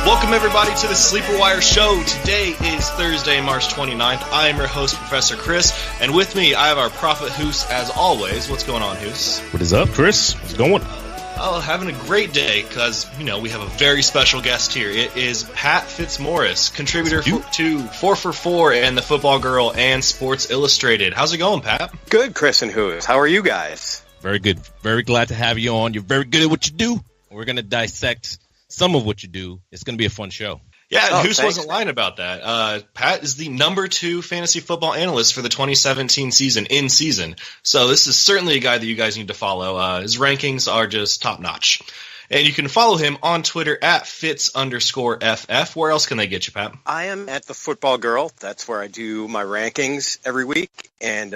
Welcome everybody to the Sleeper Wire Show. Today is Thursday, March 29th. I am your host, Professor Chris, and with me I have our Prophet Hus as always. What's going on, Hus? What is up, Chris? What's going? Oh, having a great day because, we have a very special guest here. It is Pat Fitzmaurice, contributor to 4 for 4 and The Football Girl and Sports Illustrated. How's it going, Pat? Good, Chris and Hus. How are you guys? Very good. Very glad to have you on. You're very good at what you do. We're going to dissect some of what you do. It's going to be a fun show. Yeah, Hus wasn't lying about that. Pat is the number 2 fantasy football analyst for the 2017 season in season. So this is certainly a guy that you guys need to follow. His rankings are just top notch. And you can follow him on Twitter at Fitz_FF. Where else can they get you, Pat? I am at The Football Girl. That's where I do my rankings every week and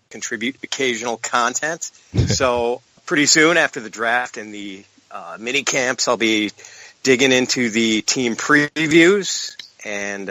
contribute occasional content. So pretty soon after the draft and the mini camps, I'll be digging into the team previews, and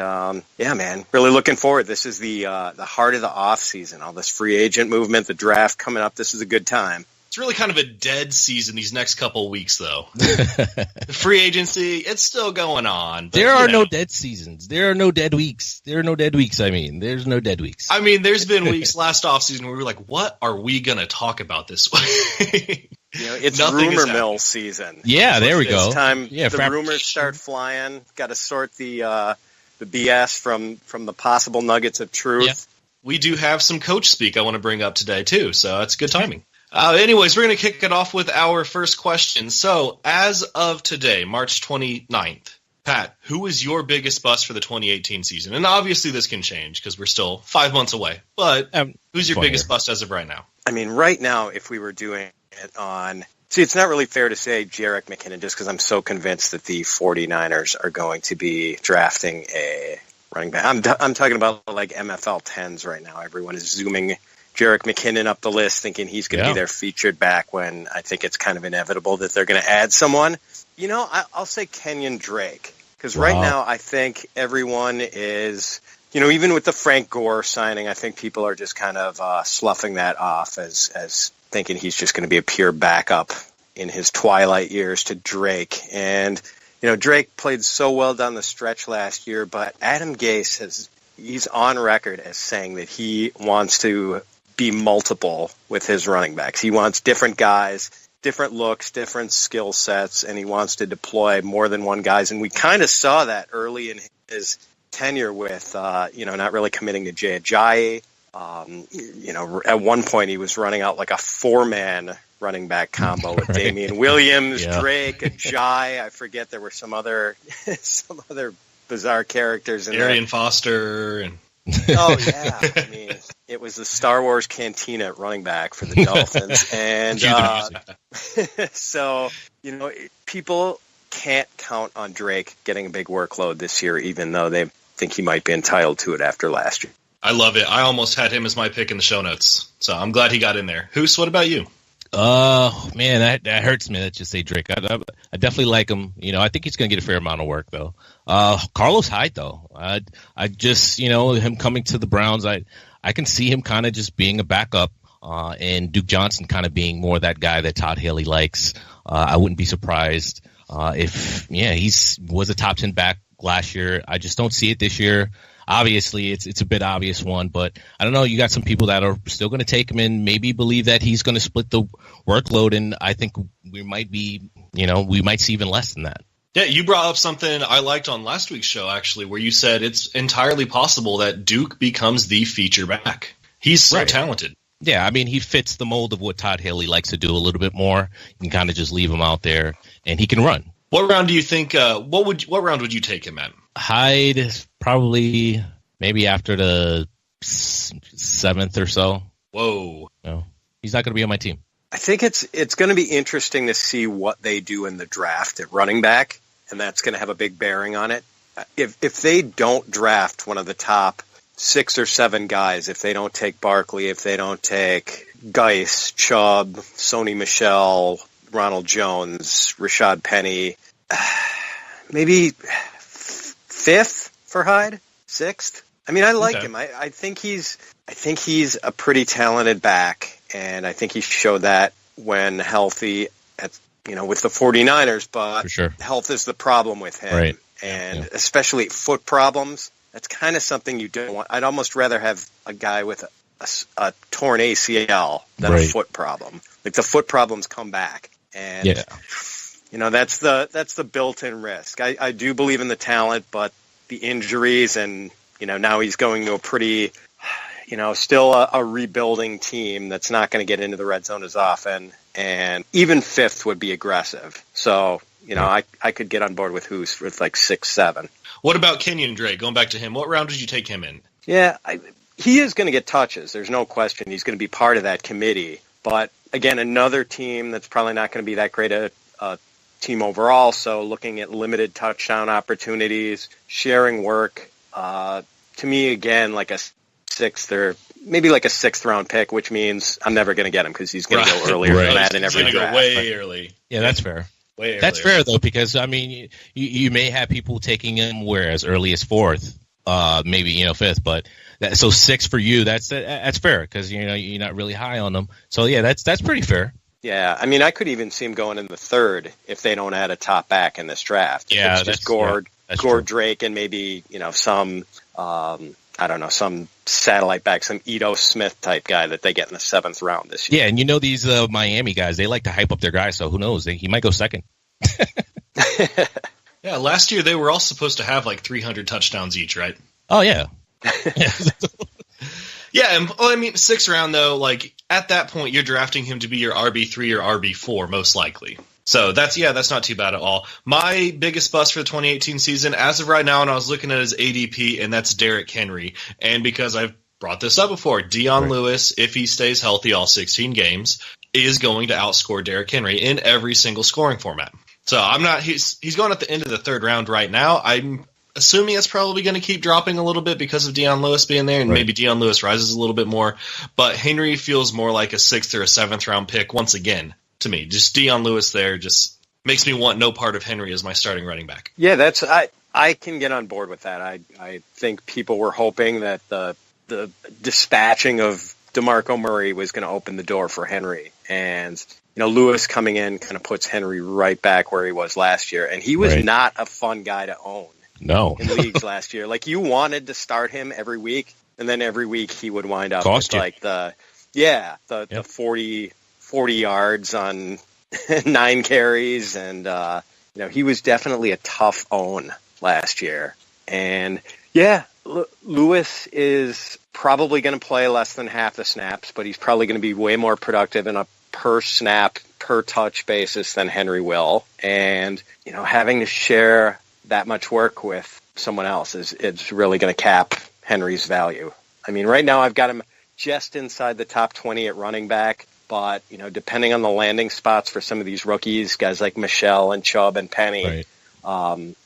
really looking forward. This is the heart of the off season. All this free agent movement, the draft coming up. This is a good time. It's really kind of a dead season these next couple of weeks, though. The free agency, it's still going on. But, there are no dead seasons. There are no dead weeks. There's no dead weeks. There's been weeks last off season where we were like, "What are we going to talk about this week?" It's rumor mill season. Yeah, there we go. It's time the rumors start flying. Got to sort the BS from the possible nuggets of truth. Yeah. We do have some coach speak I want to bring up today, too, so that's good timing. Anyways, we're going to kick it off with our first question. So, as of today, March 29th, Pat, who is your biggest bust for the 2018 season? And obviously this can change because we're still 5 months away. But who's your biggest bust as of right now? I mean, right now, if we were doing it on... See, it's not really fair to say Jerick McKinnon just because I'm so convinced that the 49ers are going to be drafting a running back. I'm talking about like MFL 10s right now. Everyone is zooming Jerick McKinnon up the list thinking he's going to be their featured back when I think it's kind of inevitable that they're going to add someone. I'll say Kenyon Drake because right now I think everyone is... even with the Frank Gore signing, I think people are just kind of sloughing that off as thinking he's just going to be a pure backup in his twilight years to Drake. And, Drake played so well down the stretch last year, but Adam Gase he's on record as saying that he wants to be multiple with his running backs. He wants different guys, different looks, different skill sets, and he wants to deploy more than one guys. And we kind of saw that early in his tenure with, not really committing to Jay Ajayi. At one point he was running out like a 4-man running back combo with Damian Williams, Drake, Ajayi. I forget there were some other bizarre characters in there. Arian Foster and oh yeah, I mean it was the Star Wars cantina at running back for the Dolphins, and so people can't count on Drake getting a big workload this year, even though they think he might be entitled to it after last year. I love it. I almost had him as my pick in the show notes, so I'm glad he got in there. Hus, what about you? Man, that hurts me. Let's just say Drake. I definitely like him. I think he's going to get a fair amount of work, though. Carlos Hyde, though. I just, him coming to the Browns, I can see him kind of just being a backup, and Duke Johnson kind of being more that guy that Todd Haley likes. I wouldn't be surprised if he was a top 10 back last year. I just don't see it this year. Obviously, it's a bit obvious one, but I don't know. You got some people that are still going to take him and maybe believe that he's going to split the workload, and I think we might be, we might see even less than that. Yeah, you brought up something I liked on last week's show, actually, where you said it's entirely possible that Duke becomes the feature back. He's so talented. Yeah, I mean, he fits the mold of what Todd Haley likes to do a little bit more. You can kind of just leave him out there, and he can run. What round do you think? What round would you take him at? Hyde is probably maybe after the 7th or so. Whoa! No, he's not going to be on my team. I think it's going to be interesting to see what they do in the draft at running back, and that's going to have a big bearing on it. If they don't draft one of the top 6 or 7 guys, if they don't take Barkley, if they don't take Geis, Chubb, Sony Michel, Ronald Jones, Rashad Penny, maybe 5th for Hyde, 6th. I mean, I like him. I think he's a pretty talented back, and I think he showed that when healthy with the 49ers, but For sure. health is the problem with him. Right. And especially foot problems, that's kind of something you don't want. I'd almost rather have a guy with a torn ACL than a foot problem. Like the foot problems come back. And, that's the built-in risk. I do believe in the talent, but the injuries and, now he's going to a pretty, still a rebuilding team that's not going to get into the red zone as often. And even fifth would be aggressive. So, I could get on board with Hus with like 6-7. What about Kenyon Drake? Going back to him, what round did you take him in? Yeah, he is going to get touches. There's no question. He's going to be part of that committee. But again, another team that's probably not going to be that great a team overall. So looking at limited touchdown opportunities, sharing work. To me, again, like a sixth or maybe like a sixth round pick, which means I'm never going to get him because he's going to go earlier than that in every draft. He's going to go way early. Yeah, that's fair. That's fair though, because I mean, you may have people taking him as early as fourth, maybe fifth, but so six for you. That's fair because you're not really high on them. So yeah, that's pretty fair. Yeah, I mean, I could even see him going in the third if they don't add a top back in this draft. Yeah, it's just Gord Drake, and maybe some some satellite back, some Ito Smith type guy that they get in the seventh round this year. Yeah, and these Miami guys, they like to hype up their guys, so who knows? He might go second. Yeah, last year they were all supposed to have like 300 touchdowns each, right? Oh, yeah. Yeah, and I mean, sixth round, though, like at that point, you're drafting him to be your RB3 or RB4, most likely. So that's not too bad at all. My biggest bust for the 2018 season, as of right now, and I was looking at his ADP, and that's Derrick Henry. And because I've brought this up before, Dion Lewis, if he stays healthy all 16 games, is going to outscore Derrick Henry in every single scoring format. So he's going at the end of the third round right now. I'm assuming it's probably going to keep dropping a little bit because of Dion Lewis being there, and maybe Dion Lewis rises a little bit more. But Henry feels more like a sixth or a seventh round pick once again to me. Just Dion Lewis there just makes me want no part of Henry as my starting running back. Yeah, I can get on board with that. I think people were hoping that the dispatching of DeMarco Murray was going to open the door for Henry, and Lewis coming in kind of puts Henry right back where he was last year, and he was not a fun guy to own. No. In leagues last year. Like, you wanted to start him every week, and then every week he would wind up with like the 40 yards on 9 carries, and he was definitely a tough own last year. And Lewis is probably going to play less than half the snaps, but he's probably going to be way more productive in a per snap, per touch basis than Henry will. And having to share that much work with someone else is really going to cap Henry's value. I mean, right now I've got him just inside the top 20 at running back, but depending on the landing spots for some of these rookies, guys like Michelle and Chubb and Penny, I'm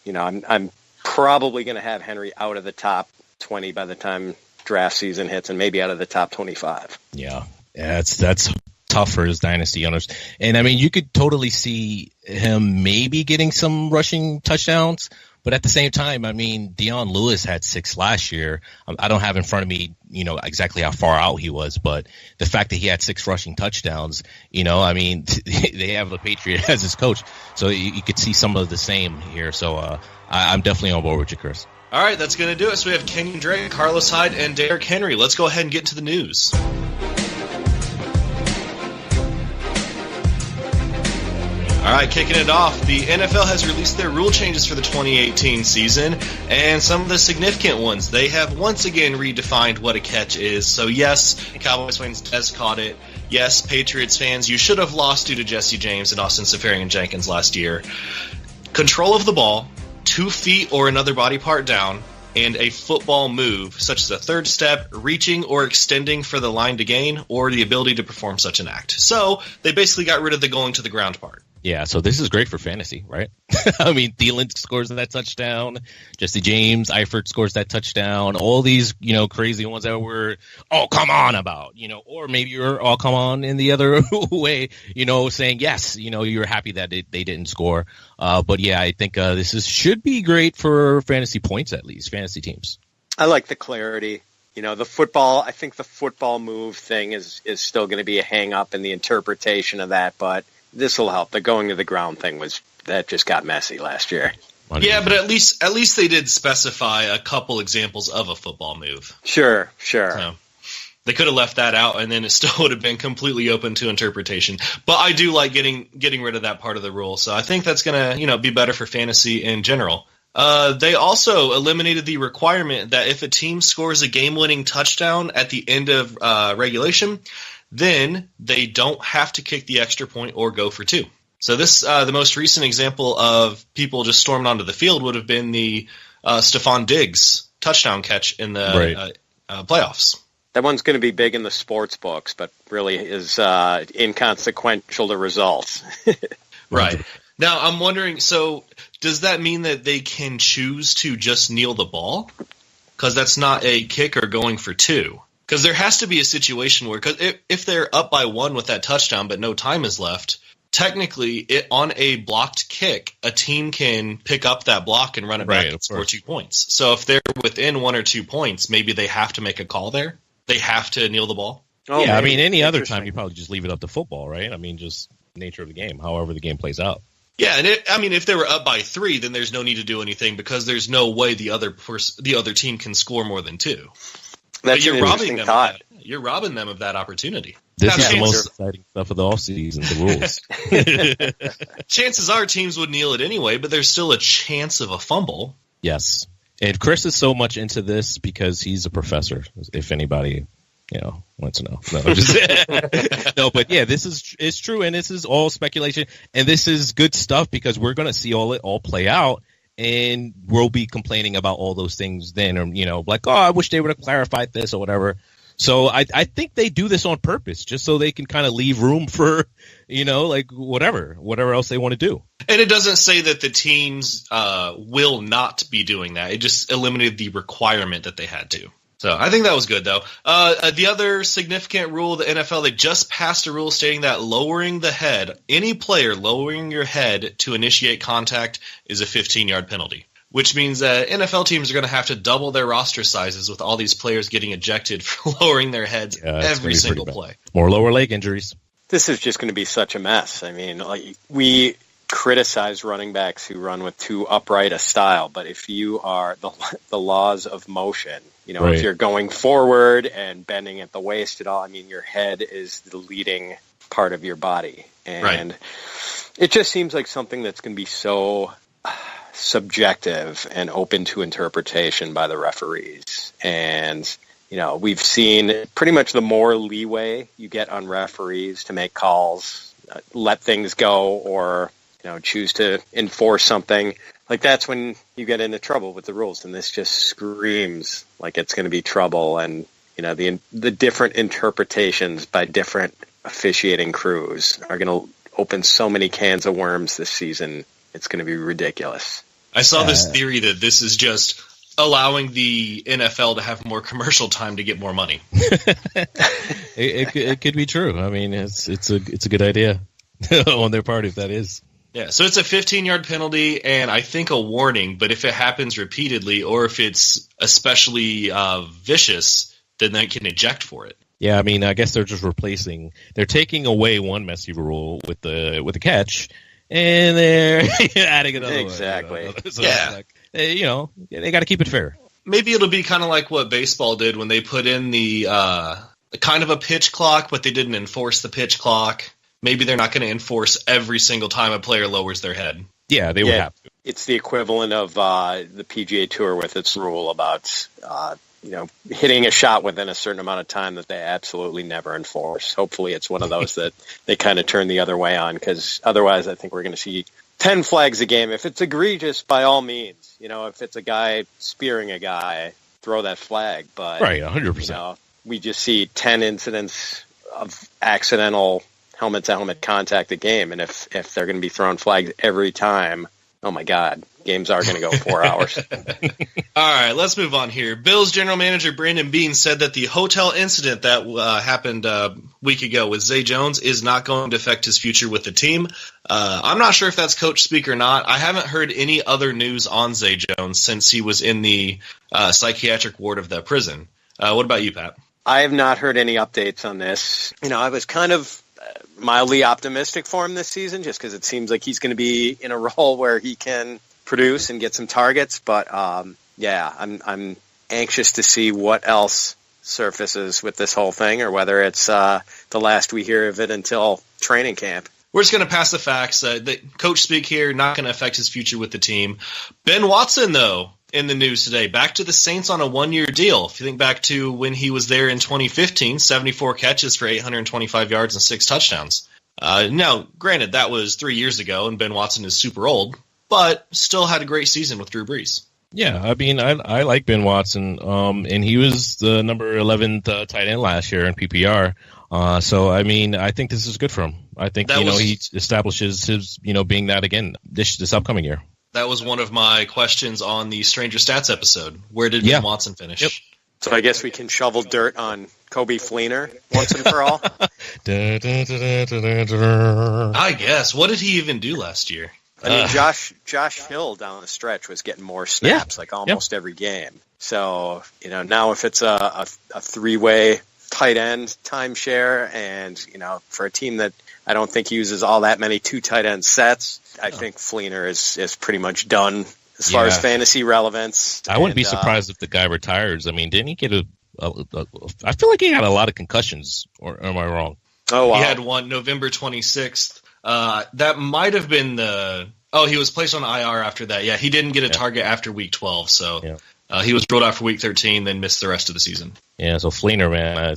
probably going to have Henry out of the top 20 by the time draft season hits, and maybe out of the top 25. Yeah, that's tough for his dynasty owners. And I mean, you could totally see him maybe getting some rushing touchdowns, but at the same time, I mean, Dion Lewis had 6 last year. I don't have in front of me, exactly how far out he was, but the fact that he had 6 rushing touchdowns, I mean, they have a Patriot as his coach, so you could see some of the same here. So I'm definitely on board with you, Chris. All right, that's going to do it. So we have Kenyon Drake, Carlos Hyde, and Derrick Henry. Let's go ahead and get to the news. All right, kicking it off, the NFL has released their rule changes for the 2018 season, and some of the significant ones. They have once again redefined what a catch is. So yes, Cowboys fans has caught it. Yes, Patriots fans, you should have lost due to Jesse James and Austin Seferian-Jenkins last year. Control of the ball, 2 feet or another body part down, and a football move, such as a third step, reaching or extending for the line to gain, or the ability to perform such an act. So they basically got rid of the going to the ground part. Yeah, so this is great for fantasy, right? I mean, Thielen scores that touchdown. Jesse James, Eifert scores that touchdown. All these, crazy ones that were, come on about, or maybe you're come on in the other way, saying, yes, you're happy that they didn't score. But yeah, I think this should be great for fantasy points, at least, fantasy teams. I like the clarity. The football, I think the football move thing is still going to be a hang up in the interpretation of that, but this will help. The going to the ground thing that just got messy last year. Yeah, but at least they did specify a couple examples of a football move. Sure. So they could have left that out, and then it still would have been completely open to interpretation. But I do like getting rid of that part of the rule, so I think that's going to be better for fantasy in general. They also eliminated the requirement that if a team scores a game-winning touchdown at the end of regulation, then they don't have to kick the extra point or go for two. So this, the most recent example of people just storming onto the field would have been the Stephon Diggs touchdown catch in the playoffs. That one's going to be big in the sports books, but really is inconsequential to results. Right. Now, I'm wondering, so does that mean that they can choose to just kneel the ball? Because that's not a kicker going for two. Because there has to be a situation where, because if they're up by one with that touchdown but no time is left, technically on a blocked kick, a team can pick up that block and run it back and score 2 points. So if they're within 1 or 2 points, maybe they have to make a call there. They have to kneel the ball. Oh, yeah, I mean, any other time you probably just leave it up to football, right? I mean, just nature of the game, however the game plays out. Yeah, and if they were up by 3, then there's no need to do anything because there's no way the other team can score more than 2. That's an interesting thought. You're robbing them of that opportunity. This is the most exciting stuff of the offseason, the rules. Chances are teams would kneel it anyway, but there's still a chance of a fumble. Yes. And Chris is so much into this because he's a professor, if anybody wants to know. No, no, but yeah, it's true, and this is all speculation, and this is good stuff because we're going to see it all play out, and we'll be complaining about all those things then, or like, oh, I wish they would have clarified this or whatever. So I think they do this on purpose, just so they can kind of leave room for, like whatever else they want to do. And it doesn't say that the teams will not be doing that. It just eliminated the requirement that they had to. So I think that was good, though. The other significant rule of the NFL, they just passed a rule stating that lowering the head, any player lowering your head to initiate contact is a 15-yard penalty, which means that NFL teams are going to have to double their roster sizes with all these players getting ejected for lowering their heads every single play. More lower leg injuries. This is just going to be such a mess. I mean, we criticize running backs who run with too upright a style, but if you are the laws of motion, if you're going forward and bending at the waist at all, I mean, your head is the leading part of your body. And it just seems like something that's going to be so subjective and open to interpretation by the referees. And, we've seen pretty much the more leeway you get on referees to make calls, let things go, or choose to enforce something, like that's when you get into trouble with the rules. And this just screams like it's going to be trouble. And the different interpretations by different officiating crews are going to open so many cans of worms this season. It's going to be ridiculous. I saw this theory that this is just allowing the NFL to have more commercial time to get more money. It could be true. I mean, it's a good idea on their part if that is. Yeah, so it's a 15-yard penalty and I think a warning, but if it happens repeatedly or if it's especially vicious, then they can eject for it. Yeah, I mean, I guess they're taking away one messy rule with the catch, and they're adding another one. Exactly. So they got to keep it fair. Maybe it'll be kind of like what baseball did when they put in the kind of a pitch clock, but they didn't enforce the pitch clock. Maybe they're not going to enforce every single time a player lowers their head. Yeah, they would have to. It's the equivalent of the PGA Tour with its rule about hitting a shot within a certain amount of time that they absolutely never enforce. Hopefully it's one of those that they kind of turn the other way on, because otherwise I think we're going to see 10 flags a game. If it's egregious, by all means. If it's a guy spearing a guy, throw that flag. But 100%. We just see 10 incidents of accidental helmet-to-helmet contact a game, and if they're going to be throwing flags every time, oh my God, games are going to go 4 hours. All right, let's move on here. Bills general manager Brandon Beane said that the hotel incident that happened a week ago with Zay Jones is not going to affect his future with the team. I'm not sure if that's coach speak or not. I haven't heard any other news on Zay Jones since he was in the psychiatric ward of the prison. What about you, Pat? I have not heard any updates on this. I was kind of mildly optimistic for him this season, just because it seems like he's going to be in a role where he can produce and get some targets. But yeah, I'm anxious to see what else surfaces with this whole thing, or whether it's the last we hear of it until training camp. We're just going to pass the facts. The coach speak here, not going to affect his future with the team. Ben Watson, though, in the news today, back to the Saints on a one-year deal. If you think back to when he was there in 2015, 74 catches for 825 yards and 6 touchdowns. Now, granted, that was 3 years ago, and Ben Watson is super old, but still had a great season with Drew Brees. Yeah, I mean, I like Ben Watson, and he was the number 11th tight end last year in PPR. So, I mean, I think this is good for him. I think, he establishes his, being that again this upcoming year. That was one of my questions on the Stranger Stats episode. Where did Ben Watson finish? Yep. So I guess we can shovel dirt on Kobe Fleener once and for all. I guess. What did he even do last year? I mean, Josh Hill down the stretch was getting more snaps, like almost every game. So, now if it's a three-way tight end timeshare, and, for a team that I don't think uses all that many 2 tight end sets, I think Fleener is pretty much done as far as fantasy relevance. I wouldn't be surprised if the guy retires. I mean, didn't he get I feel like he had a lot of concussions, or am I wrong? Oh, wow. He had one November 26th. That might have been he was placed on IR after that. Yeah, he didn't get a target after week 12, so he was ruled out for week 13, then missed the rest of the season. Yeah, so Fleener, man,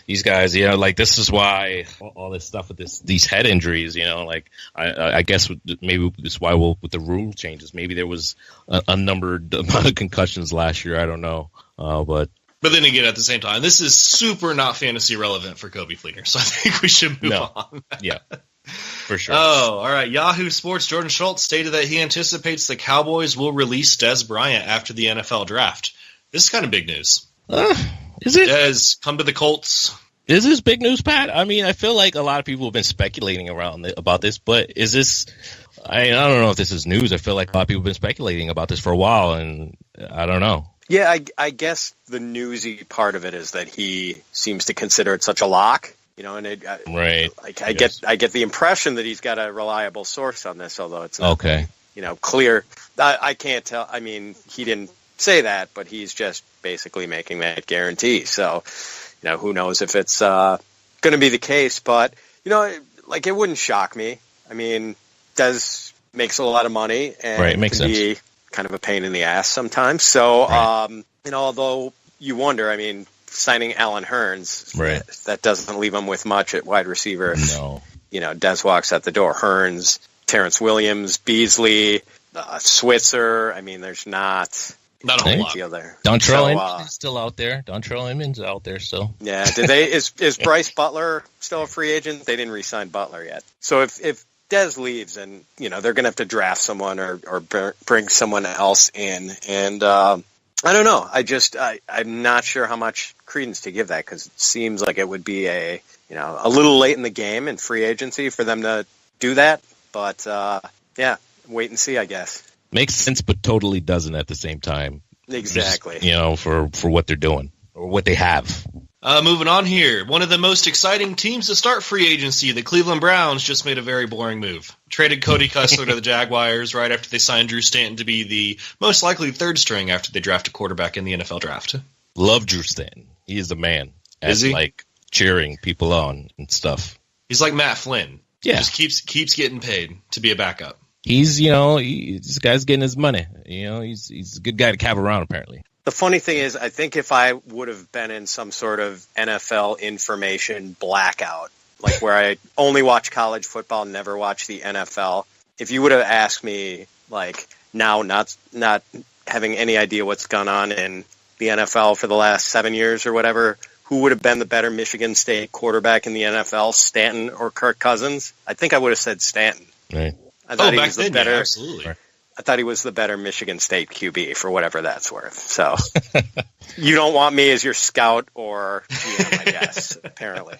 these guys, like this is why all this stuff with these head injuries, like I guess maybe this is why with the rule changes, maybe there was a numbered amount of concussions last year. I don't know, But then again, at the same time, this is super not fantasy relevant for Kobe Fleener, so I think we should move on. Yeah, for sure. Oh, all right. Yahoo Sports' Jordan Schultz stated that he anticipates the Cowboys will release Dez Bryant after the NFL draft. This is kind of big news. Is it? Dez, come to the Colts. Is this big news, Pat? I mean, I feel like a lot of people have been speculating about this, but is this... I don't know if this is news. I feel like a lot of people have been speculating about this for a while, and I don't know. Yeah, I guess the newsy part of it is that he seems to consider it such a lock, and right. Like I get the impression that he's got a reliable source on this, although it's not, clear. I can't tell. I mean, he didn't say that, but he's just basically making that guarantee. So, who knows if it's going to be the case? But like it wouldn't shock me. I mean, Dez makes a lot of money and makes can sense. Be kind of a pain in the ass sometimes. So, although you wonder, I mean, signing Allen Hurns, that doesn't leave him with much at wide receiver. No. Dez walks out the door. Hurns, Terrence Williams, Beasley, Switzer. I mean, there's not a whole lot there. Dontrell Inman's still out there. Dontrell Inman's out there still. Yeah. Is Bryce Butler still a free agent? They didn't re-sign Butler yet. So if Dez leaves, and they're going to have to draft someone or bring someone else in, and I don't know. I'm not sure how much credence to give that, because it seems like it would be a little late in the game in free agency for them to do that. But wait and see, I guess. Makes sense, but totally doesn't at the same time. Exactly. Just, for what they're doing or what they have. Moving on here. One of the most exciting teams to start free agency, the Cleveland Browns, just made a very boring move. Traded Cody Kessler to the Jaguars right after they signed Drew Stanton to be the most likely third string after they draft a quarterback in the NFL draft. Love Drew Stanton. He is the man. Is he? Like cheering people on and stuff. He's like Matt Flynn. Yeah. Just keeps getting paid to be a backup. He's, this guy's getting his money. He's a good guy to cab around, apparently. The funny thing is, I think if I would have been in some sort of NFL information blackout, like where I only watch college football, never watch the NFL, if you would have asked me, like, now not having any idea what's gone on in the NFL for the last 7 years or whatever, who would have been the better Michigan State quarterback in the NFL, Stanton or Kirk Cousins? I think I would have said Stanton. Right. I thought he back was then, better. yeah, absolutely. Right. I thought he was the better Michigan State QB for whatever that's worth. So you don't want me as your scout or GM, I guess, apparently.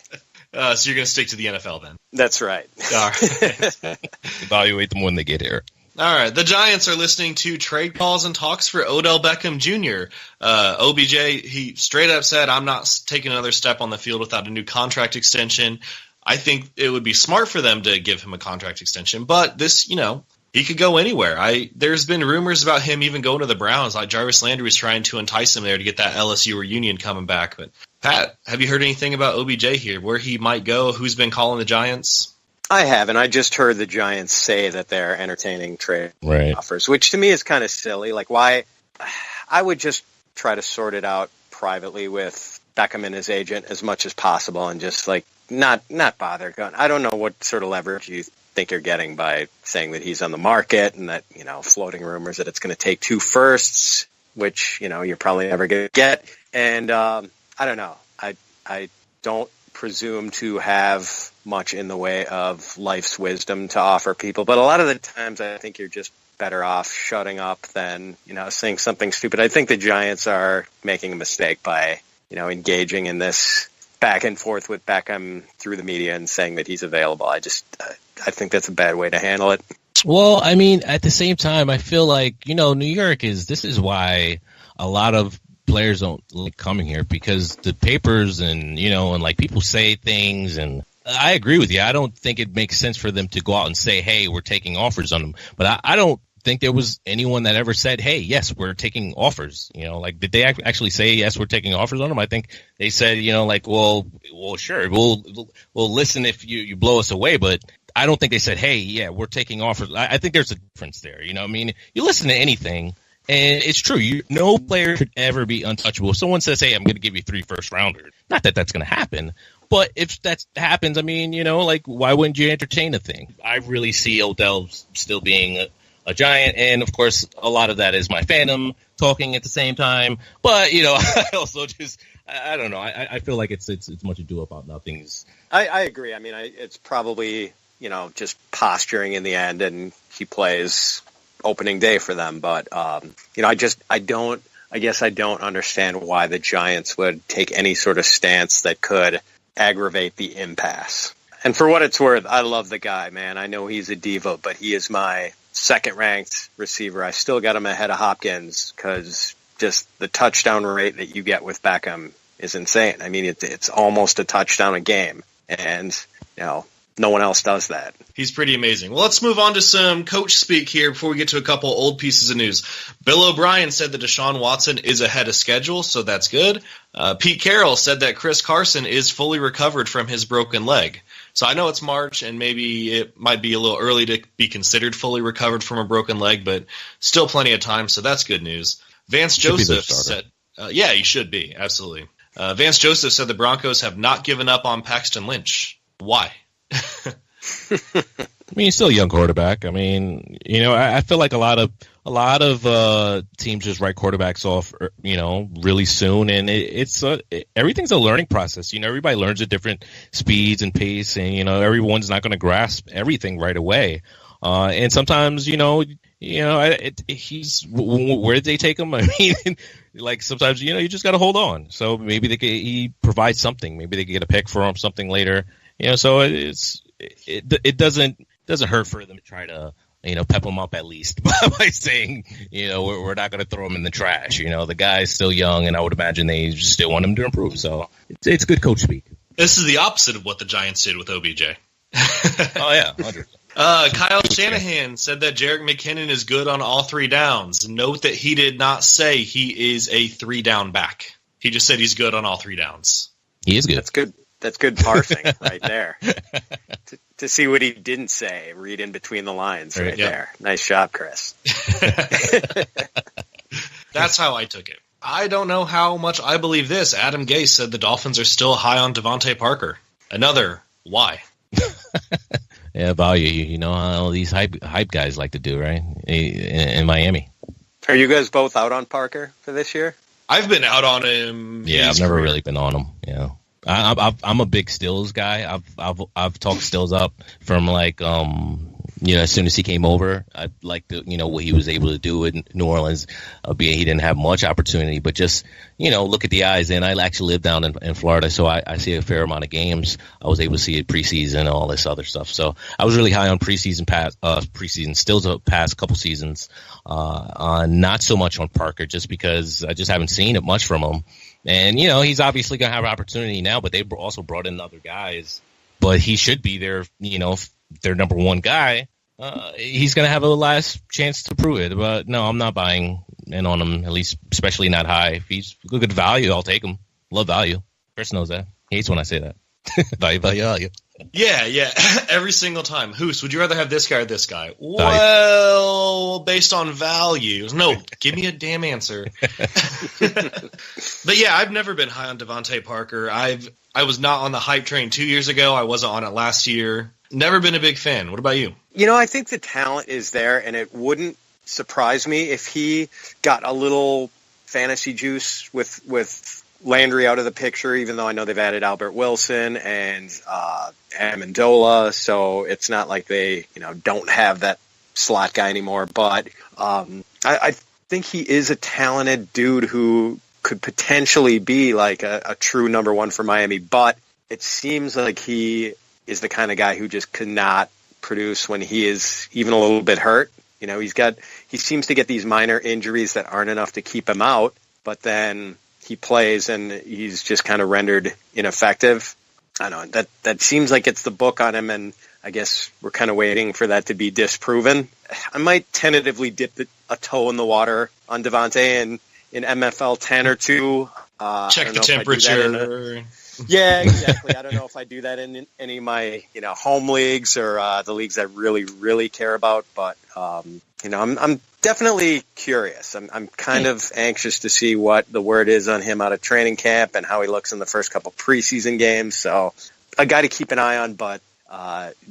So you're going to stick to the NFL then? That's right. All right. Evaluate them when they get here. All right. The Giants are listening to trade calls and talks for Odell Beckham Jr. OBJ, he straight up said, I'm not taking another step on the field without a new contract extension. I think it would be smart for them to give him a contract extension, but this, he could go anywhere. There's been rumors about him even going to the Browns. Like Jarvis Landry was trying to entice him there to get that LSU reunion coming back. But Pat, have you heard anything about OBJ here, where he might go? Who's been calling the Giants? I haven't. I just heard the Giants say that they're entertaining trade offers, which to me is kind of silly. Like, why? I would just try to sort it out privately with Beckham and his agent as much as possible, and just not bother. I don't know what sort of leverage you think you're getting by saying that he's on the market, and that floating rumors that it's going to take 2 firsts, which you're probably never going to get. And I don't know. I don't presume to have much in the way of life's wisdom to offer people, but a lot of the times I think you're just better off shutting up than saying something stupid. I think the Giants are making a mistake by engaging in this back and forth with Beckham through the media and saying that he's available. I think that's a bad way to handle it. Well, I mean, at the same time, I feel like New York this is why a lot of players don't like coming here, because the papers and and people say things, and I agree with you. I don't think it makes sense for them to go out and say, hey, we're taking offers on them. But I don't think there was anyone that ever said, hey, yes, we're taking offers. Did they actually say, yes, we're taking offers on them? I think they said, well, sure, we'll listen if you blow us away. But I don't think they said, hey, yeah, we're taking offers. I think there's a difference there. I mean, you listen to anything. And it's true. No player should ever be untouchable. If someone says, hey, I'm going to give you 3 first-rounders, not that that's going to happen, but if that happens, I mean, why wouldn't you entertain a thing? I really see Odell still being a Giant, and, of course, a lot of that is my fandom talking at the same time. But, I also just – I don't know. I feel like it's much ado about nothing. I agree. I mean, it's probably, just posturing in the end, and he plays – opening day for them, but I guess I don't understand why the Giants would take any sort of stance that could aggravate the impasse. And for what it's worth, I love the guy, man. I know he's a diva, but he is my second-ranked receiver. I still got him ahead of Hopkins because just the touchdown rate that you get with Beckham is insane. I mean, it's almost a touchdown a game, and no one else does that. He's pretty amazing. Well, let's move on to some coach speak here before we get to a couple old pieces of news. Bill O'Brien said that Deshaun Watson is ahead of schedule, so that's good. Pete Carroll said that Chris Carson is fully recovered from his broken leg. So I know it's March, and maybe it might be a little early to be considered fully recovered from a broken leg, but still plenty of time, so that's good news. Vance Joseph said, yeah, he should be, absolutely. Vance Joseph said the Broncos have not given up on Paxton Lynch. Why? I mean, he's still a young quarterback. I mean, I feel like a lot of teams just write quarterbacks off, really soon, and everything's a learning process. Everybody learns at different speeds and pace, and everyone's not going to grasp everything right away. And sometimes, he's where did they take him? I mean, sometimes you just got to hold on. So maybe he provides something. Maybe they can get a pick for him something later. So it doesn't hurt for them to try to pep him up at least by saying we're not going to throw him in the trash. The guy's still young, and I would imagine they still want him to improve. So it's good coach speak. This is the opposite of what the Giants did with OBJ. Oh yeah, 100%. Kyle Shanahan said that Jerick McKinnon is good on all 3 downs. Note that he did not say he is a 3-down back. He just said he's good on all 3 downs. He is good. That's good. That's good parsing right there. To see what he didn't say, read in between the lines right there. Nice job, Chris. That's how I took it. I don't know how much I believe this. Adam Gase said the Dolphins are still high on Devontae Parker. Another why. Yeah, value. You know how these hype guys like to do, right? In Miami. Are you guys both out on Parker for this year? I've been out on him. Yeah, I've never really been on him. Yeah. I'm a big Stills guy. I've talked Stills up from As soon as he came over, I liked what he was able to do in New Orleans, albeit he didn't have much opportunity. But just look at the eyes. And I actually live down in Florida, so I see a fair amount of games. I was able to see it preseason and all this other stuff. So I was really high on preseason, still the past couple seasons. Not so much on Parker, just because I just haven't seen it much from him. And he's obviously going to have an opportunity now, but they also brought in other guys. But he should be their number one guy. He's going to have a last chance to prove it. But no, I'm not buying in on him, at least, especially not high. If he's good value, I'll take him. Love value. Chris knows that. He hates when I say that. value. Yeah. Every single time. Hus, would you rather have this guy or this guy? Well, based on values. No, give me a damn answer. But yeah, I've never been high on Devontae Parker. I was not on the hype train 2 years ago. I wasn't on it last year. Never been a big fan. What about you? I think the talent is there, and it wouldn't surprise me if he got a little fantasy juice with Landry out of the picture, even though I know they've added Albert Wilson and Amendola, so it's not like they don't have that slot guy anymore. But I think he is a talented dude who could potentially be like a true number one for Miami, but it seems like he is the kind of guy who just could not produce when he is even a little bit hurt. He seems to get these minor injuries that aren't enough to keep him out, but then he plays and he's just kind of rendered ineffective. I don't know, that seems like it's the book on him, and I guess we're kind of waiting for that to be disproven. I might tentatively dip a toe in the water on Devontae in MFL 10 or 2. Check the temperature. Yeah, exactly. I don't know if I do that in any of my home leagues or the leagues I really, really care about, but I'm definitely curious. I'm kind of anxious to see what the word is on him out of training camp and how he looks in the first couple preseason games. So a guy to keep an eye on, but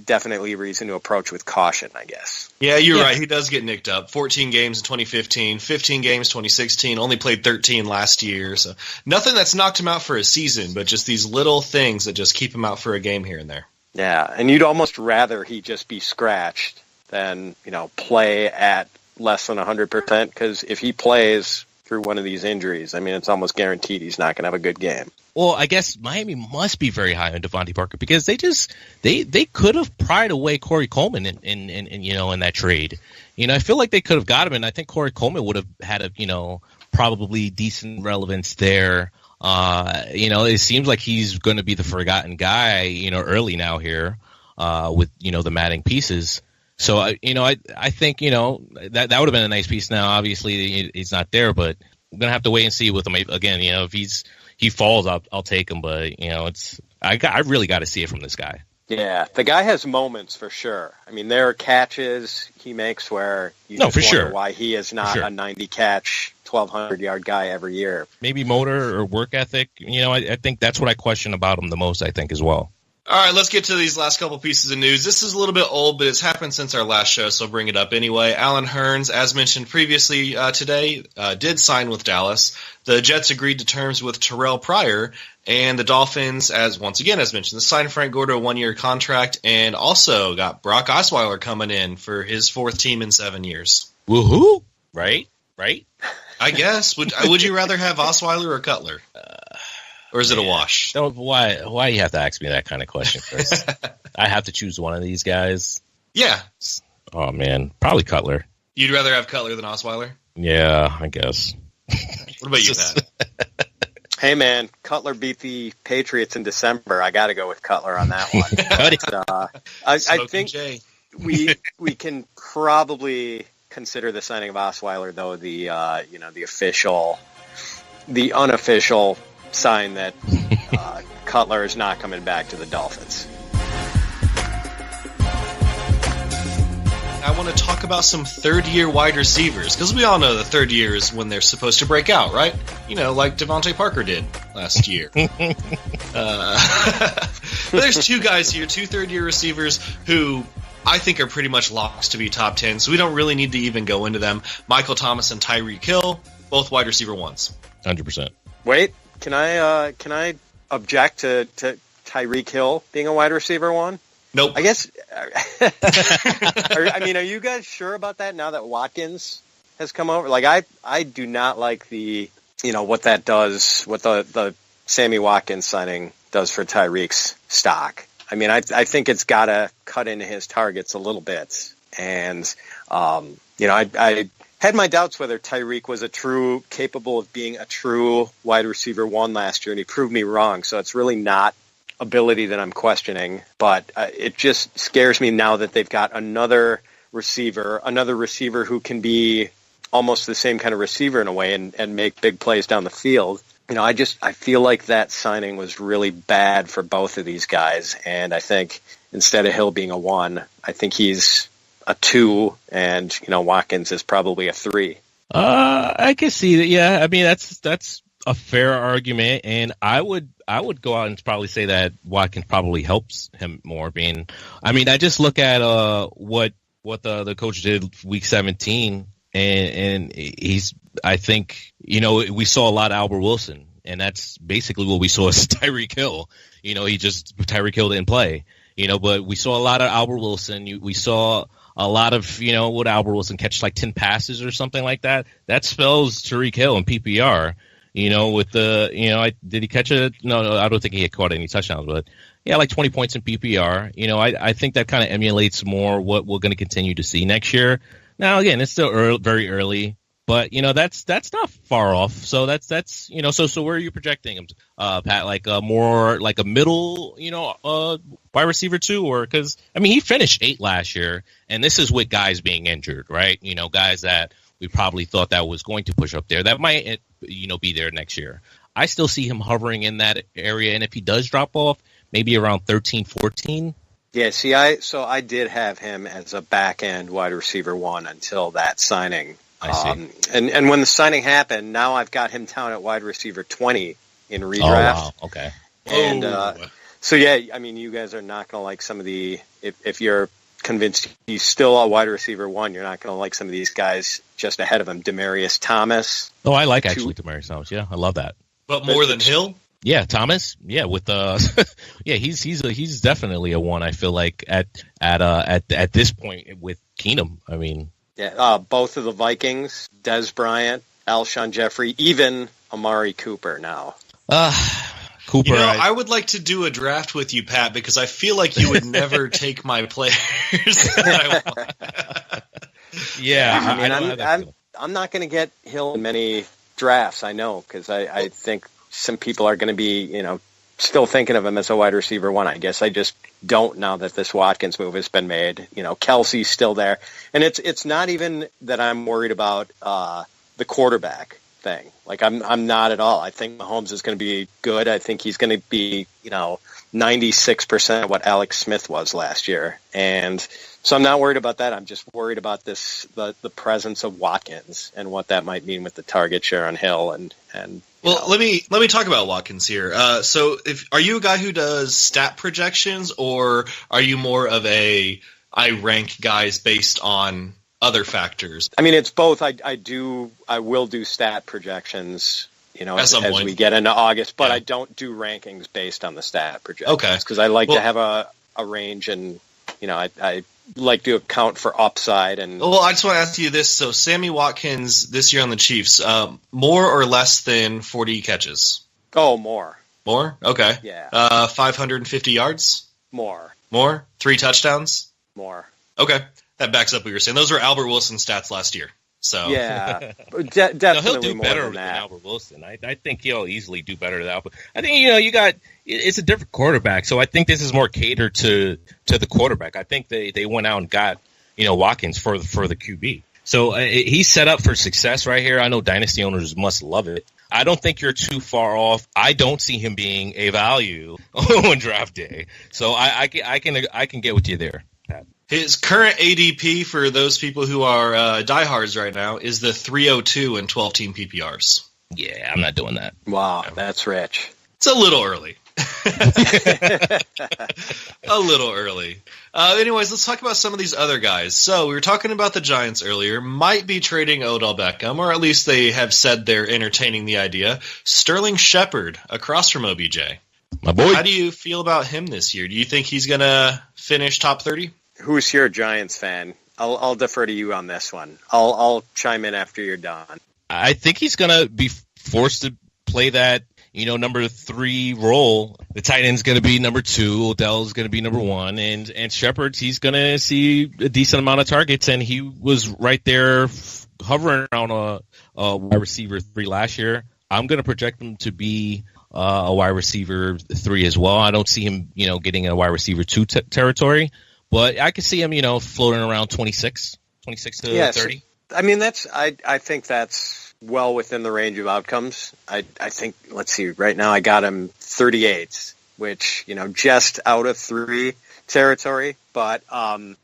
definitely a reason to approach with caution, I guess. Yeah, you're right. He does get nicked up. 14 games in 2015, 15 games 2016, only played 13 last year. So nothing that's knocked him out for a season, but just these little things that just keep him out for a game here and there. Yeah, and you'd almost rather he just be scratched than, play at less than 100%, because if he plays through one of these injuries, I mean, it's almost guaranteed he's not going to have a good game. Well, I guess Miami must be very high on Devontae Parker, because they could have pried away Corey Coleman in that trade. I feel like they could have got him, and I think Corey Coleman would have had a probably decent relevance there. It seems like he's going to be the forgotten guy early now here with the matting pieces. So I think that would have been a nice piece. Now obviously he's not there, but we're gonna have to wait and see with him again. If he falls, I'll take him. But I really got to see it from this guy. Yeah, the guy has moments for sure. I mean, there are catches he makes where you wonder why he is not a 90 catch, 1,200-yard guy every year. Maybe motor or work ethic. I think that's what I question about him the most. I think as well. All right, let's get to these last couple pieces of news. This is a little bit old, but it's happened since our last show, so I'll bring it up anyway. Alan Hearns, as mentioned previously today, did sign with Dallas. The Jets agreed to terms with Terrell Pryor, and the Dolphins, as mentioned, signed Frank Gore to a one-year contract, and also got Brock Osweiler coming in for his fourth team in 7 years. Woohoo! Right? I guess. Would you rather have Osweiler or Cutler? Or is it a wash? No, why do you have to ask me that kind of question, Chris? I have to choose one of these guys. Yeah. Oh, man. Probably Cutler. You'd rather have Cutler than Osweiler? Yeah, I guess. What about you, Pat? Hey, man. Cutler beat the Patriots in December. I got to go with Cutler on that one. I think we can probably consider the signing of Osweiler, though, the unofficial sign that Cutler is not coming back to the Dolphins. I want to talk about some third-year wide receivers, because we all know the third year is when they're supposed to break out, right? Like Devontae Parker did last year. But there's two guys here, two third-year receivers who I think are pretty much locks to be top 10, so we don't really need to even go into them. Michael Thomas and Tyreek Hill, both wide receiver ones. 100%. Wait. Can I object to Tyreek Hill being a wide receiver one? Nope. I guess. Are you guys sure about that now that Watkins has come over? Like, I do not like what that does, what the Sammy Watkins signing does for Tyreek's stock. I mean, I think it's got to cut into his targets a little bit. And, I had my doubts whether Tyreek was capable of being a true wide receiver one last year, and he proved me wrong. So it's really not ability that I'm questioning, but it just scares me now that they've got another receiver who can be almost the same kind of receiver in a way and make big plays down the field. I feel like that signing was really bad for both of these guys, and I think instead of Hill being a 1, I think he's a 2, and Watkins is probably a 3. I can see that. Yeah, I mean that's a fair argument, and I would go out and probably say that Watkins probably helps him more. I just look at what the coach did week 17, and he's. I think we saw a lot of Albert Wilson, and that's basically what we saw as Tyreek Hill. Tyreek Hill didn't play. But we saw a lot of Albert Wilson. We saw a lot of, what Albert Wilson catch like 10 passes or something like that. That spells Tyreek Hill in PPR. Did he catch it? No, I don't think he had caught any touchdowns, but yeah, like 20 points in PPR. I think that kind of emulates more what we're going to continue to see next year. Now, again, it's still very early. But that's not far off. So that's so where are you projecting him, Pat? Like more like a middle, wide receiver 2, or because he finished 8 last year, and this is with guys being injured, right? Guys that we probably thought that was going to push up there that might be there next year. I still see him hovering in that area, and if he does drop off, maybe around 13, 14. Yeah, see, I did have him as a back end wide receiver 1 until that signing. I see. And when the signing happened, now I've got him down at wide receiver 20 in redraft. Oh, wow. Okay. And so, yeah, you guys are not going to like some of if you're convinced he's still a wide receiver 1, you're not going to like some of these guys just ahead of him. Demaryius Thomas. Oh, I like Demaryius Thomas. Yeah, I love that. But more than Hill? Yeah, Thomas. Yeah, with yeah, he's definitely a 1. I feel like at this point with Keenum. Yeah, both of the Vikings, Dez Bryant, Alshon Jeffrey, even Amari Cooper now. Cooper. I would like to do a draft with you, Pat, because I feel like you would never take my players that I want. Yeah, I'm not going to get Hill in many drafts, I know, because I think some people are going to be, still thinking of him as a wide receiver 1. I guess I just don't now that this Watkins move has been made. Kelsey's still there. And it's not even that I'm worried about the quarterback thing. Like I'm not at all. I think Mahomes is going to be good. I think he's going to be, 96% of what Alex Smith was last year. And so I'm not worried about that. I'm just worried about the presence of Watkins and what that might mean with the target share on Hill and well, let me talk about Watkins here. So, are you a guy who does stat projections, or are you more of I rank guys based on other factors? It's both. I will do stat projections, as we get into August, but yeah. I don't do rankings based on the stat projections. Okay, because I like to have a range, and I like to account for upside. And well, I just want to ask you this: so Sammy Watkins this year on the Chiefs, more or less than 40 catches? Oh, more. More? Okay. Yeah. 550 yards? More. 3 touchdowns? More. Okay, that backs up what you were saying. Those were Albert Wilson stats last year. So yeah, definitely he'll do more better than than Albert Wilson. I think he'll easily do better than Albert. I think it's a different quarterback, so I think this is more catered to the quarterback. I think they went out and got Watkins for the QB. So he's set up for success right here. I know dynasty owners must love it. I don't think you're too far off. I don't see him being a value on draft day. So I can get with you there, Pat. His current ADP for those people who are diehards right now is the 302 in 12-team PPRs. Yeah, I'm not doing that. Wow, that's rich. It's a little early. A little early. Anyways, let's talk about some of these other guys. So we were talking about the Giants earlier. Might be trading Odell Beckham, or at least they have said they're entertaining the idea. Sterling Shepard across from OBJ. my boy. How do you feel about him this year? Do you think he's going to finish top 30? Who's your Giants fan? I'll defer to you on this one. I'll chime in after you're done. I think he's going to be forced to play that, number 3 role. The tight end's going to be number 2. Odell's going to be number 1. And Shepard, he's going to see a decent amount of targets. And he was right there hovering around a wide receiver 3 last year. I'm going to project him to be a wide receiver 3 as well. I don't see him, getting a wide receiver 2 territory. But I could see him, floating around 26 to 30. I mean, I think that's well within the range of outcomes. I think, let's see, right now I got him 38, which, just out of 3 territory. But, I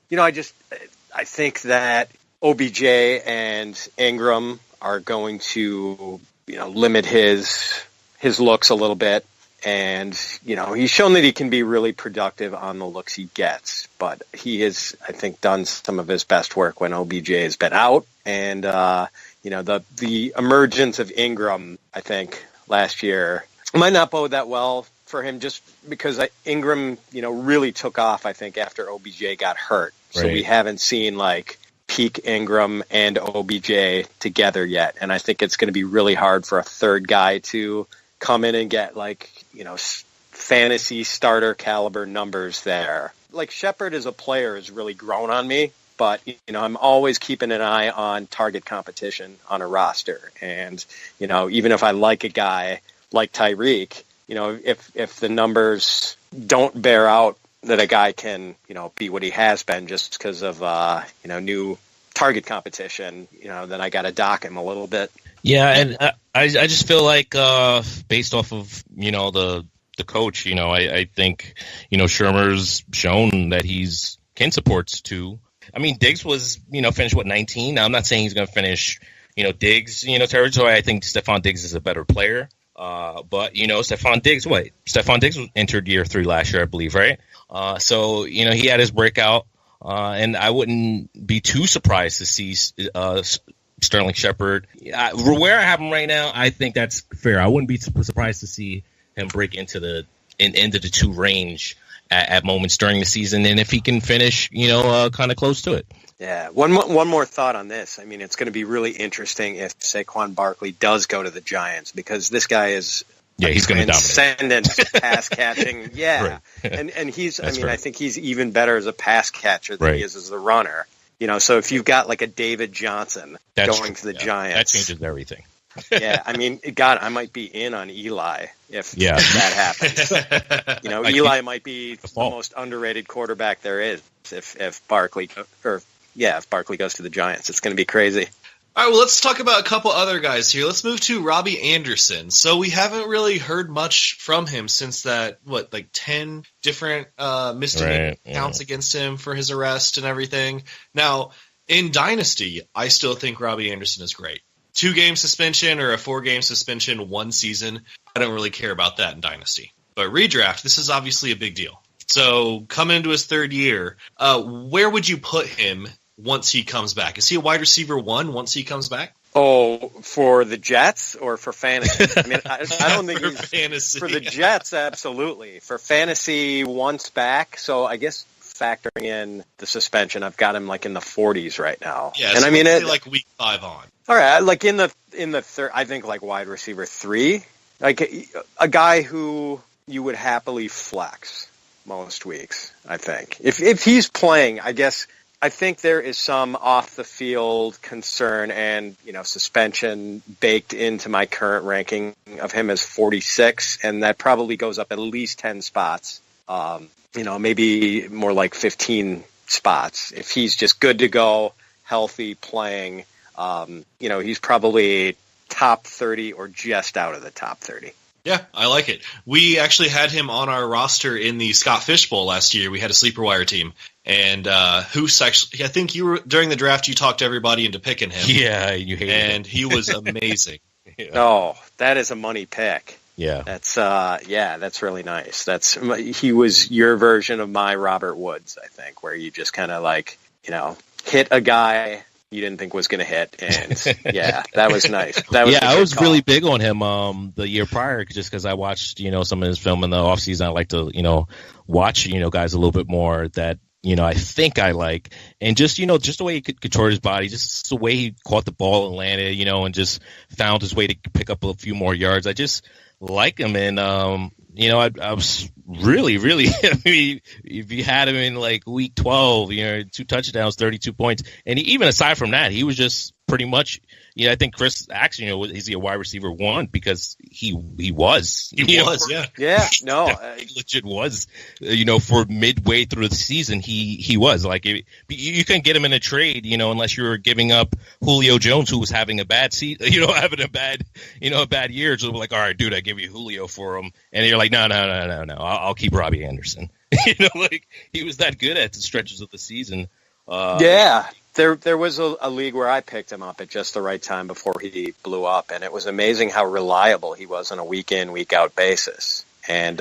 think that OBJ and Ingram are going to, limit his looks a little bit. And, he's shown that he can be really productive on the looks he gets. But he has, I think, done some of his best work when OBJ has been out. And, the emergence of Ingram, I think, last year might not bode that well for him just because Ingram, really took off, I think, after OBJ got hurt. Right. So we haven't seen, peak Ingram and OBJ together yet. And I think it's going to be really hard for a third guy to come in and get fantasy starter caliber numbers there. Shepard as a player has really grown on me, but I'm always keeping an eye on target competition on a roster. And even if I like a guy like Tyreek, if the numbers don't bear out that a guy can be what he has been just because of new target competition, then I got to dock him a little bit. Yeah, and I just feel like based off of the coach, I think Shermer's shown that he's can supports 2. I mean, Diggs was finished 19. Now, I'm not saying he's going to finish Diggs territory. I think Stephon Diggs is a better player. But Stephon Diggs entered year 3 last year, I believe, right? So he had his breakout, and I wouldn't be too surprised to see Sterling Shepard. Where I have him right now, I think that's fair. I wouldn't be surprised to see him break into the 2 range at moments during the season, and if he can finish, kind of close to it. Yeah. One more thought on this. I mean, it's going to be really interesting if Saquon Barkley does go to the Giants because this guy is he's going to transcendent pass catching. Yeah, right. and he's. That's I think he's even better as a pass catcher than he is as a runner. So if you've got a David Johnson going to the Giants, that changes everything. Yeah, I mean, God, I might be in on Eli if that happens. Eli might be the most underrated quarterback there is if Barkley if Barkley goes to the Giants. It's going to be crazy. All right, well, let's talk about a couple other guys here. Let's move to Robbie Anderson. So we haven't really heard much from him since that, 10 different misdemeanor counts against him for his arrest and everything. Now, in Dynasty, I still think Robbie Anderson is great. 2-game suspension or a 4-game suspension, 1 season, I don't really care about that in Dynasty. But redraft, this is obviously a big deal. So coming into his 3rd year, where would you put him once he comes back? Is he a wide receiver 1 once he comes back? Oh, for the Jets or for fantasy? I mean, I don't think for fantasy. For the Jets, absolutely. For fantasy, once back. So I guess factoring in the suspension, I've got him in the 40s right now. Yeah, and so I mean, week 5 on. All right, in the third, I think wide receiver 3, a guy who you would happily flex most weeks. I think if he's playing, I think there is some off the field concern and suspension baked into my current ranking of him as 46, and that probably goes up at least 10 spots. Maybe more like 15 spots if he's just good to go, healthy, playing. He's probably top 30 or just out of the top 30. Yeah, I like it. We actually had him on our roster in the Scott Fish Bowl last year. We had a sleeper wire team. And Hus actually, I think you were during the draft, you talked everybody into picking him. Yeah, you hated him. And he was amazing. Yeah. Oh, that is a money pick. Yeah. That's really nice. He was your version of my Robert Woods, I think, where you just kind of hit a guy you didn't think was going to hit. And yeah, that was nice. That was I was really big on him the year prior just because I watched, some of his film in the offseason. I like to, watch, guys a little bit more that, I think I like. And just, just the way he could control his body, just the way he caught the ball and landed, and just found his way to pick up a few more yards. I just like him. And, I was really, really, if you had him in like week 12, 2 touchdowns, 32 points. And even aside from that, he was just pretty much, I think Chris asked, is he a wide receiver 1? Because he was. He was. Yeah, no. He legit was, for midway through the season, he was. Like, you couldn't get him in a trade, unless you were giving up Julio Jones, who was having a bad season, having a bad year. So we're like, all right, dude, I give you Julio for him. And you're like, no, I'll keep Robbie Anderson. He was that good at the stretches of the season. There was a league where I picked him up at just the right time before he blew up, and it was amazing how reliable he was on a week-in, week-out basis. And,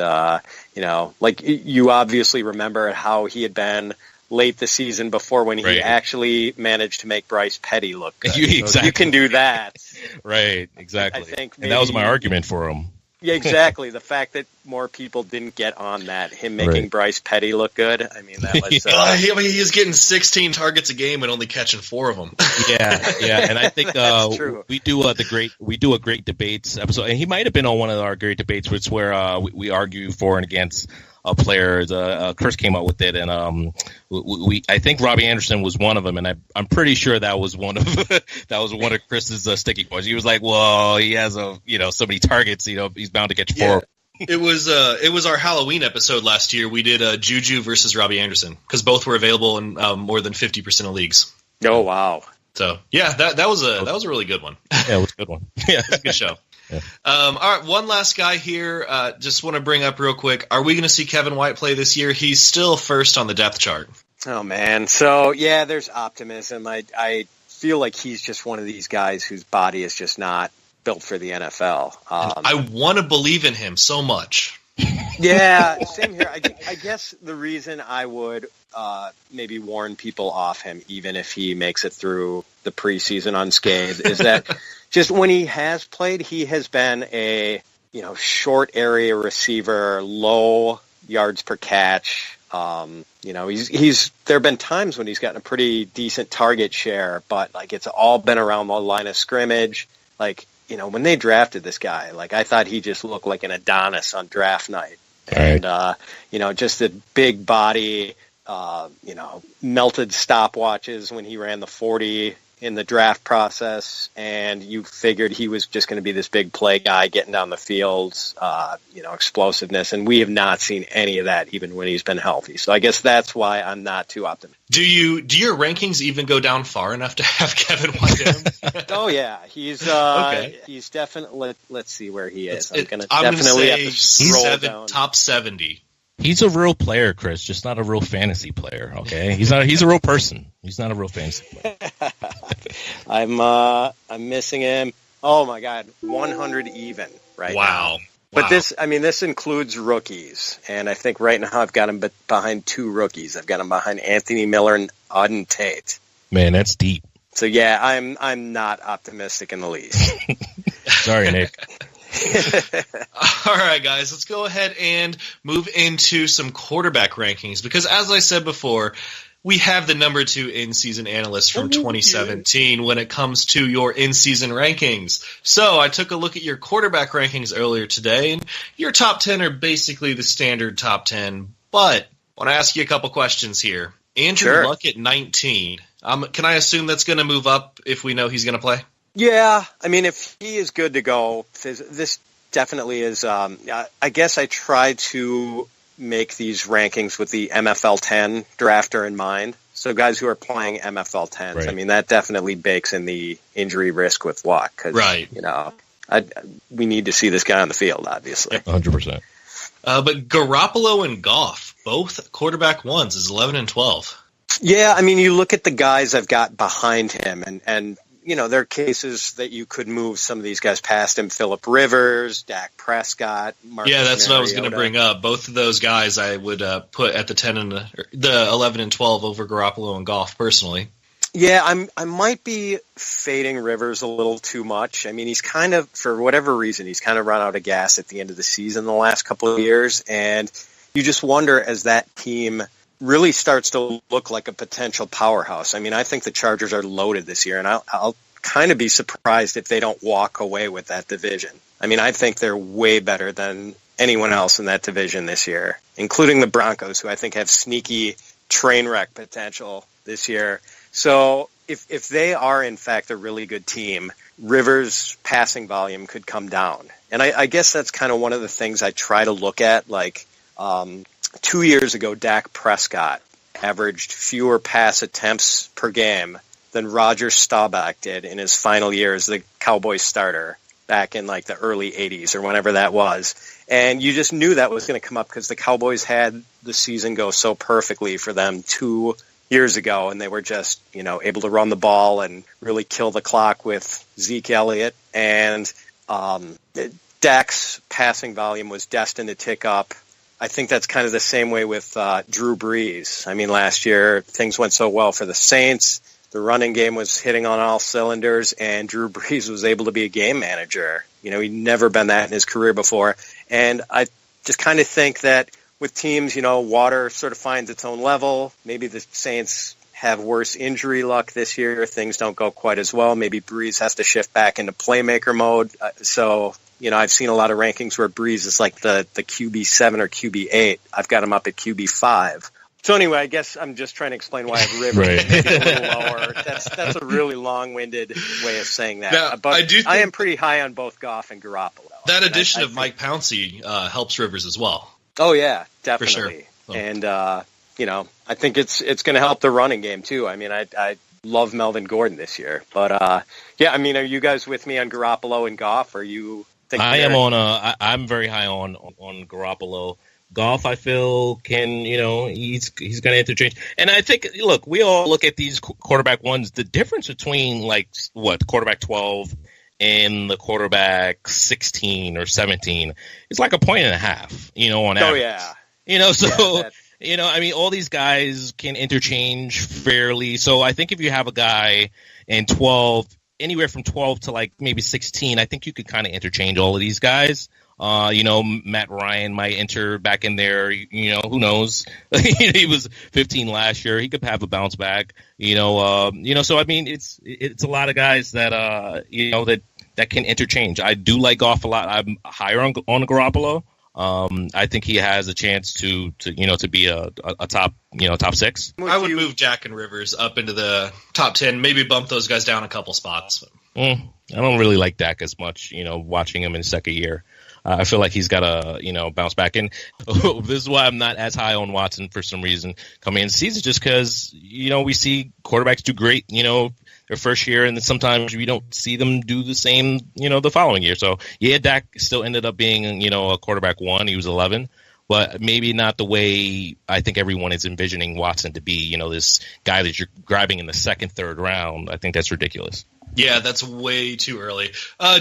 you obviously remember how he had been late the season before when he actually managed to make Bryce Petty look good. Exactly. So you can do that. Right, exactly. I think and that was my argument for him. Yeah, exactly. The fact that more people didn't get on that, him making Bryce Petty look good. I mean, that was. He was getting 16 targets a game and only catching 4 of them. Yeah, and I think true. we do a great debates episode, and he might have been on one of our great debates, which where we argue for and against players. Chris came up with it, and I think Robbie Anderson was one of them, and I'm pretty sure that was one of Chris's sticking points. He was like, "Well, he has so many targets, he's bound to catch 4." It was our Halloween episode last year. We did Juju versus Robbie Anderson because both were available in more than 50% of leagues. Oh wow! So yeah, that was a really good one. Yeah, it was a good one. Yeah, it was a good show. Yeah. All right, one last guy here. Just want to bring up real quick. Are we going to see Kevin White play this year? He's still first on the depth chart. Oh man, so yeah, there's optimism. I feel like he's just one of these guys whose body is just not built for the NFL. I want to believe in him so much. Yeah, same here. I guess the reason I would maybe warn people off him, even if he makes it through the preseason unscathed, is that just when he has played, he has been a short area receiver, low yards per catch. He's there have been times when he's gotten a pretty decent target share, but like it's all been around the line of scrimmage. Like, when they drafted this guy, like I thought he just looked like an Adonis on draft night. Right. And, just a big body, melted stopwatches when he ran the 40 in the draft process. And you figured he was just going to be this big play guy getting down the field, explosiveness. And we have not seen any of that even when he's been healthy. So I guess that's why I'm not too optimistic. Do your rankings even go down far enough to have Kevin White in them? Oh yeah, he's okay. He's definitely. Let's see where he is. I'm gonna say have to scroll down. Top 70. He's a real player, Chris, just not a real fantasy player. Okay, he's a real person. He's not a real fantasy player. I'm missing him. Oh my God, 100 even right wow. now. But this includes rookies, and I think right now I've got him behind 2 rookies. I've got him behind Anthony Miller and Auden Tate. Man, that's deep. So yeah, I'm not optimistic in the least. Sorry, Nick. All right, guys, let's go ahead and move into some quarterback rankings because, as I said before, we have the number 2 in-season analyst from 2017 when it comes to your in-season rankings. So I took a look at your quarterback rankings earlier today, and your top 10 are basically the standard top 10. But I want to ask you a couple questions here. Andrew Luck at 19. Can I assume that's going to move up if we know he's going to play? Yeah, I mean, if he is good to go, this definitely is. I guess I try to make these rankings with the MFL 10 drafter in mind. So guys who are playing MFL 10s, right. I mean, that definitely bakes in the injury risk with Luck. Right. We need to see this guy on the field, obviously. 100%. But Garoppolo and Goff, both quarterback ones, is 11 and 12. Yeah, I mean, you look at the guys I've got behind him, and there are cases that you could move some of these guys past him. Phillip Rivers, Dak Prescott, Marcus that's Mariota. what I was going to bring up. Both of those guys I would put at the 10 and the 11 and 12 over Garoppolo and Goff personally. Yeah, I might be fading Rivers a little too much. I mean, he's kind of, for whatever reason, he's kind of run out of gas at the end of the season the last couple of years. And you just wonder, as that team really starts to look like a potential powerhouse. I mean, I think the Chargers are loaded this year, and I'll kind of be surprised if they don't walk away with that division. I mean, I think they're way better than anyone else in that division this year, including the Broncos, who I think have sneaky train wreck potential this year. So if they are, in fact, a really good team, Rivers' passing volume could come down. And I guess that's kind of one of the things I try to look at. Like 2 years ago, Dak Prescott averaged fewer pass attempts per game than Roger Staubach did in his final year as the Cowboys starter back in like the early 80s or whenever that was. And you just knew that was going to come up because the Cowboys had the season go so perfectly for them 2 years ago, and they were just, able to run the ball and really kill the clock with Zeke Elliott. And Dak's passing volume was destined to tick up. I think that's kind of the same way with Drew Brees. I mean, last year things went so well for the Saints. The running game was hitting on all cylinders, and Drew Brees was able to be a game manager. He'd never been that in his career before. And I just kind of think that with teams, water sort of finds its own level. Maybe the Saints have worse injury luck this year. Things don't go quite as well. Maybe Brees has to shift back into playmaker mode. So, I've seen a lot of rankings where Brees is like the QB7 or QB8. I've got him up at QB5. So anyway, I guess I'm just trying to explain why I have Rivers Right. maybe a little lower. That's a really long-winded way of saying that. Now, but I am pretty high on both Goff and Garoppolo. That addition of Mike Pouncey helps Rivers as well. Oh yeah, definitely. For sure. Oh. And I think it's going to help the running game too. I mean, I love Melvin Gordon this year, but are you guys with me on Garoppolo and Goff? Or you think I'm very high on Garoppolo. Goff, I feel, can, he's going to interchange. And I think, look, we all look at these quarterback ones. The difference between, quarterback 12 and the quarterback 16 or 17 is like a point and a half, on average. Oh, yeah. All these guys can interchange fairly. So I think if you have a guy in 12, anywhere from 12 to maybe 16, I think you could kind of interchange all of these guys. Matt Ryan might enter back in there. Who knows? He was 15 last year. He could have a bounce back. So I mean, it's a lot of guys that that can interchange. I do like Goff a lot. I'm higher on Garoppolo. I think he has a chance to be a top top 6. I would move Jack and Rivers up into the top 10. Maybe bump those guys down a couple spots. I don't really like Dak as much. Watching him in his second year. I feel like he's got to, bounce back. And this is why I'm not as high on Watson for some reason coming in the season, just because, we see quarterbacks do great, their first year, and then sometimes we don't see them do the same, the following year. So, yeah, Dak still ended up being, a quarterback 1. He was 11, but maybe not the way I think everyone is envisioning Watson to be, this guy that you're grabbing in the second, third round. I think that's ridiculous. Yeah, that's way too early.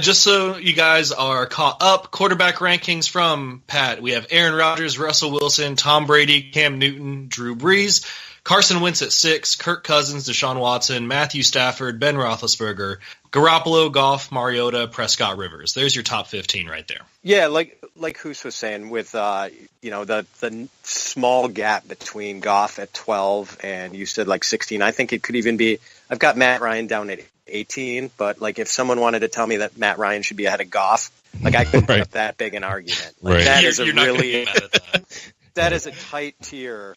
Just so you guys are caught up, quarterback rankings from Pat. We have Aaron Rodgers, Russell Wilson, Tom Brady, Cam Newton, Drew Brees, Carson Wentz at 6, Kirk Cousins, Deshaun Watson, Matthew Stafford, Ben Roethlisberger, Garoppolo, Goff, Mariota, Prescott, Rivers. There's your top 15 right there. Yeah, like Hus was saying, with the small gap between Goff at 12 and you said 16. I think it could even be. I've got Matt Ryan down at 18, but if someone wanted to tell me that Matt Ryan should be ahead of Goff, I couldn't put up that big an argument. That is a really that is a tight tier.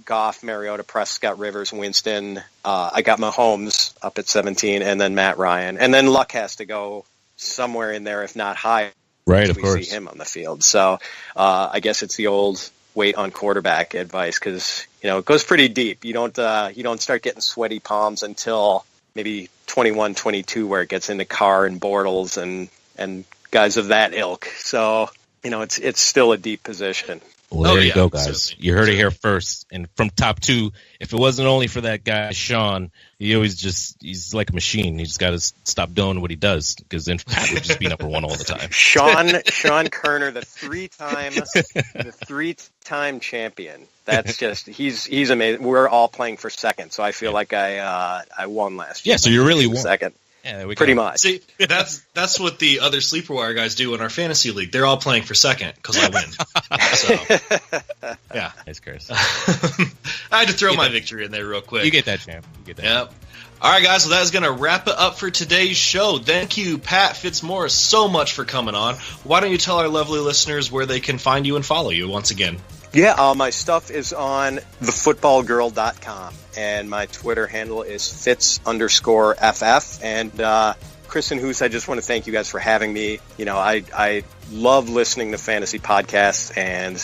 Goff, Mariota, Prescott, Rivers, Winston. I got Mahomes up at 17, and then Matt Ryan, and then Luck has to go somewhere in there, if not higher. Right, of course. We see him on the field. So I guess it's the old wait on quarterback advice, because it goes pretty deep. You don't start getting sweaty palms until maybe 21, 22, where it gets into Carr and Bortles and guys of that ilk. So it's still a deep position. Well, there you go, guys. Certainly. You heard it here first. And from top two, if it wasn't only for that guy, Sean, he's like a machine. He just got to stop doing what he does, because then Pat would just be number one all the time. Sean Kerner, the three-time champion. That's just, he's amazing. We're all playing for second, so I feel like I won last year. Yeah, so you really won. Second. Yeah, pretty much. See, that's what the other Sleeper Wire guys do in our fantasy league. They're all playing for second because I win. So, yeah. Nice, Chris. I had to throw my victory in there real quick. You get that, champ. Yep. All right, guys, so that is going to wrap it up for today's show. Thank you, Pat Fitzmaurice, so much for coming on. Why don't you tell our lovely listeners where they can find you and follow you once again? Yeah, my stuff is on thefootballgirl.com, and my Twitter handle is Fitz_FF. And Chris and Hus, I just want to thank you guys for having me. I love listening to fantasy podcasts, and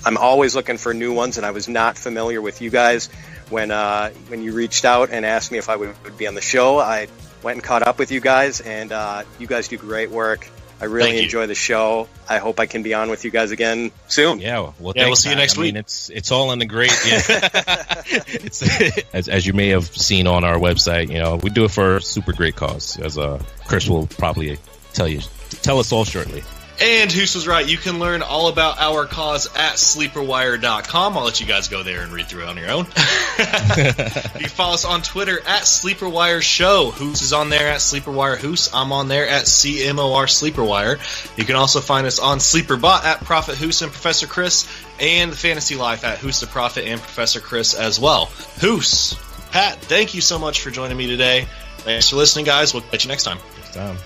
I'm always looking for new ones, and I was not familiar with you guys when you reached out and asked me if I would be on the show. I went and caught up with you guys, and you guys do great work. I really enjoy the show. I hope I can be on with you guys again soon. Yeah, we'll see you next week. It's all in the great. Yeah. It's, as you may have seen on our website, we do it for a super great cause, as Chris will probably tell us all shortly. And Hus was right. You can learn all about our cause at sleeperwire.com. I'll let you guys go there and read through it on your own. You can follow us on Twitter at Sleeperwire Show. Hus is on there at Sleeperwire Hus. I'm on there at CMOR Sleeperwire. You can also find us on Sleeperbot at Prophet Hus and Professor Chris, and the Fantasy Life at Hus the Prophet and Professor Chris as well. Hus, Pat, thank you so much for joining me today. Thanks for listening, guys. We'll catch you next time. Next time.